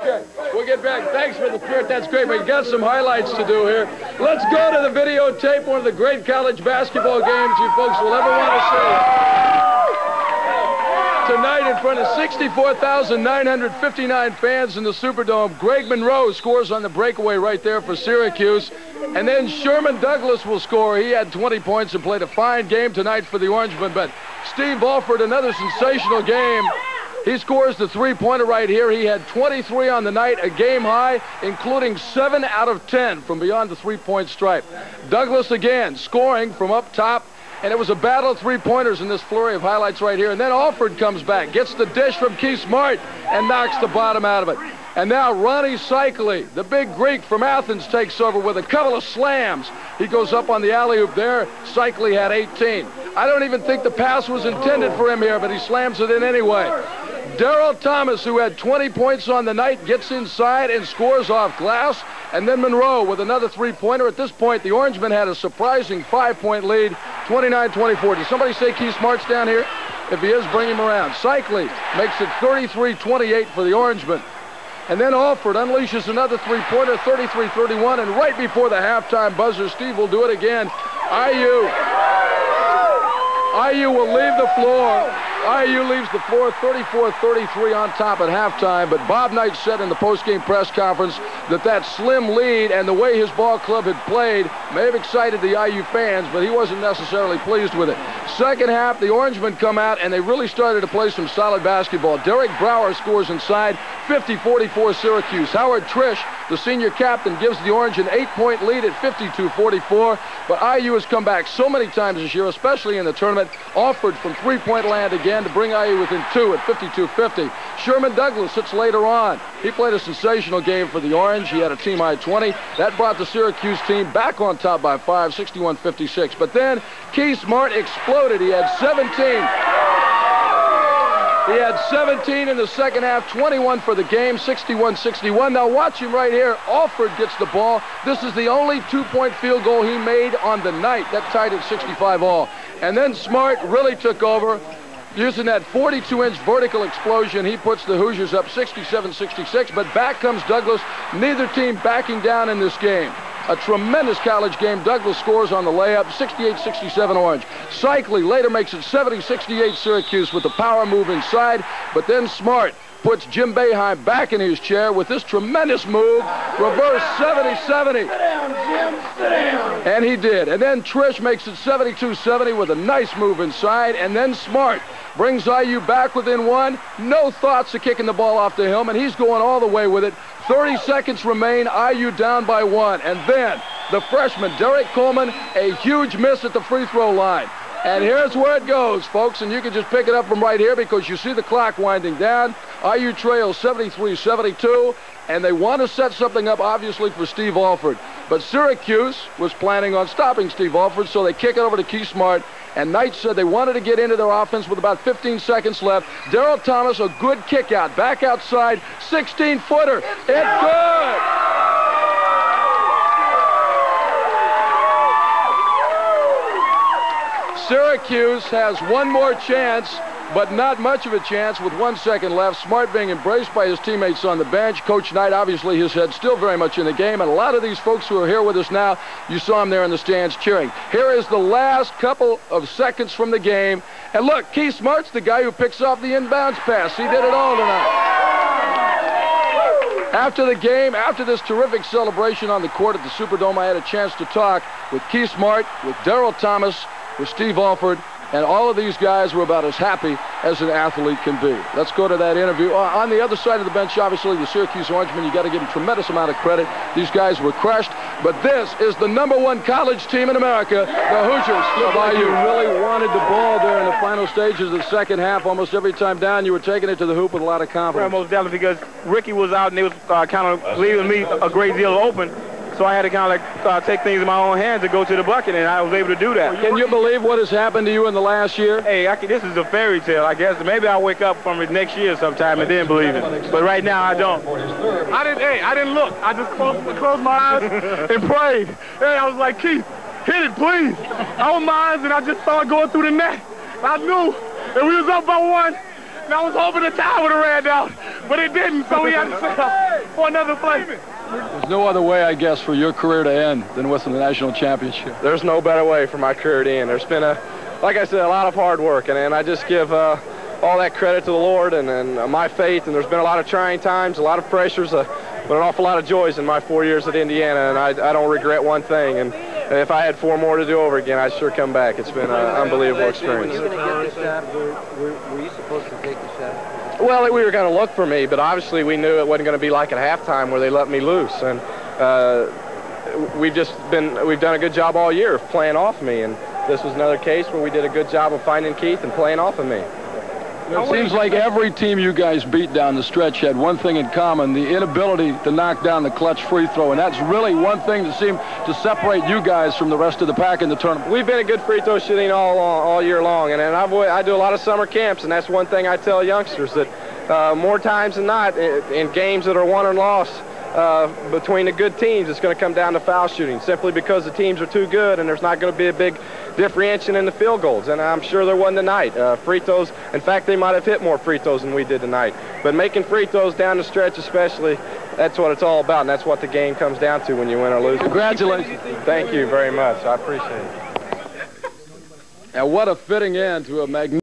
Okay, we'll get back. Thanks for the spirit. That's great. We got some highlights to do here. Let's go to the videotape, one of the great college basketball games you folks will ever want to see. Tonight in front of 64,959 fans in the Superdome, Greg Monroe scores on the breakaway right there for Syracuse. And then Sherman Douglas will score. He had 20 points and played a fine game tonight for the Orangemen. But Steve Alford, another sensational game. He scores the three-pointer right here. He had 23 on the night, a game high, including 7 out of 10 from beyond the three-point stripe. Douglas again scoring from up top. And it was a battle of three-pointers in this flurry of highlights right here. And then Alford comes back, gets the dish from Keith Smart, and knocks the bottom out of it. And now Ronnie Cycli, the big Greek from Athens, takes over with a couple of slams. He goes up on the alley-oop there. Cycli had 18. I don't even think the pass was intended for him here, but he slams it in anyway. Darrell Thomas, who had 20 points on the night, gets inside and scores off glass. And then Monroe with another three-pointer. At this point, the Orangemen had a surprising 5-point lead, 29-24. Did somebody say Keith Smart's down here? If he is, bring him around. Cycli makes it 33-28 for the Orangemen. And then Alford unleashes another three-pointer, 33-31. And right before the halftime buzzer, Steve will do it again. IU will leave the floor. IU leaves the floor 34-33 on top at halftime, but Bob Knight said in the post-game press conference that slim lead and the way his ball club had played may have excited the IU fans, but he wasn't necessarily pleased with it. Second half, the Orangemen come out, and they really started to play some solid basketball. Derek Brower scores inside, 50-44 Syracuse. Howard Trish, the senior captain, gives the Orange an 8-point lead at 52-44, but IU has come back so many times this year, especially in the tournament, offered from three-point land again to bring IU within 2 at 52-50. Sherman Douglas hits later on. He played a sensational game for the Orange. He had a team-high 20. That brought the Syracuse team back on top by 5, 61-56. But then Keith Smart exploded. He had 17. He had 17 in the second half, 21 for the game, 61-61. Now watch him right here. Alford gets the ball. This is the only two-point field goal he made on the night. That tied at 65 all. And then Smart really took over. Using that 42-inch vertical explosion, he puts the Hoosiers up 67-66, but back comes Douglas. Neither team backing down in this game. A tremendous college game. Douglas scores on the layup, 68-67 Orange. Cycli later makes it 70-68 Syracuse with the power move inside, but then Smart puts Jim Boeheim back in his chair with this tremendous move, reverse 70-70. Sit down, Jim, sit down. And he did. And then Trish makes it 72-70 with a nice move inside, and then Smart brings IU back within 1. No thoughts of kicking the ball off to him, and he's going all the way with it. 30 seconds remain, IU down by 1. And then the freshman, Derek Coleman, a huge miss at the free throw line. And here's where it goes, folks, and you can just pick it up from right here because you see the clock winding down. IU trails 73-72, and they want to set something up, obviously, for Steve Alford. But Syracuse was planning on stopping Steve Alford, so they kick it over to Keith Smart. And Knight said they wanted to get into their offense with about 15 seconds left. Darrell Thomas, a good kick out, back outside, 16-footer. It's good! Syracuse has one more chance, but not much of a chance with 1 second left. Smart being embraced by his teammates on the bench. Coach Knight, obviously, his head still very much in the game. And a lot of these folks who are here with us now, you saw him there in the stands cheering. Here is the last couple of seconds from the game. And look, Keith Smart's the guy who picks off the inbounds pass. He did it all tonight. After the game, after this terrific celebration on the court at the Superdome, I had a chance to talk with Keith Smart, with Darrell Thomas, with Steve Alford, and all of these guys were about as happy as an athlete can be. Let's go to that interview. On the other side of the bench, obviously, the Syracuse Orangemen, you got to give them a tremendous amount of credit. These guys were crushed, but this is the #1 college team in America, the Hoosiers of IU. You really wanted the ball there in the final stages of the second half. Almost every time down, you were taking it to the hoop with a lot of confidence. Well, most definitely, because Ricky was out, and they was kind of leaving me a great deal open. So I had to kind of take things in my own hands and go to the bucket, and I was able to do that. Can you believe what has happened to you in the last year? Hey, this is a fairy tale, I guess. Maybe I'll wake up from it next year sometime and then believe it. But right now, I don't. I didn't look. I just closed my eyes and prayed. Hey, I was like, Keith, hit it, please. I opened my eyes, and I just saw it going through the net. I knew that we was up by 1, and I was hoping the towel would have ran out, but it didn't, so we had to say, for another play. There's no other way, I guess, for your career to end than with the national championship. There's no better way for my career to end. There's been, like I said, a lot of hard work, and I just give all that credit to the Lord and my faith. And there's been a lot of trying times, a lot of pressures, but an awful lot of joys in my 4 years at Indiana, and I don't regret one thing. And if I had 4 more to do over again, I'd sure come back. It's been an unbelievable experience. Were you going to get the shot? Were you supposed to take the shot? Well, we were going to look for me, but obviously we knew it wasn't going to be like at halftime where they let me loose. And we've done a good job all year of playing off me, and this was another case where we did a good job of finding Keith and playing off of me. It seems like every team you guys beat down the stretch had one thing in common, the inability to knock down the clutch free throw, and that's really one thing that seemed to separate you guys from the rest of the pack in the tournament. We've been a good free throw shooting all year long, and I do a lot of summer camps, and that's one thing I tell youngsters, that more times than not, in games that are won and lost, between the good teams, it's going to come down to foul shooting, simply because the teams are too good and there's not going to be a big differentiation in the field goals, and I'm sure there wasn't tonight. Free throws, in fact, they might have hit more free throws than we did tonight. But making free throws down the stretch especially, that's what it's all about, and that's what the game comes down to when you win or lose. Congratulations. Thank you very much. I appreciate it. And what a fitting end to a magnificent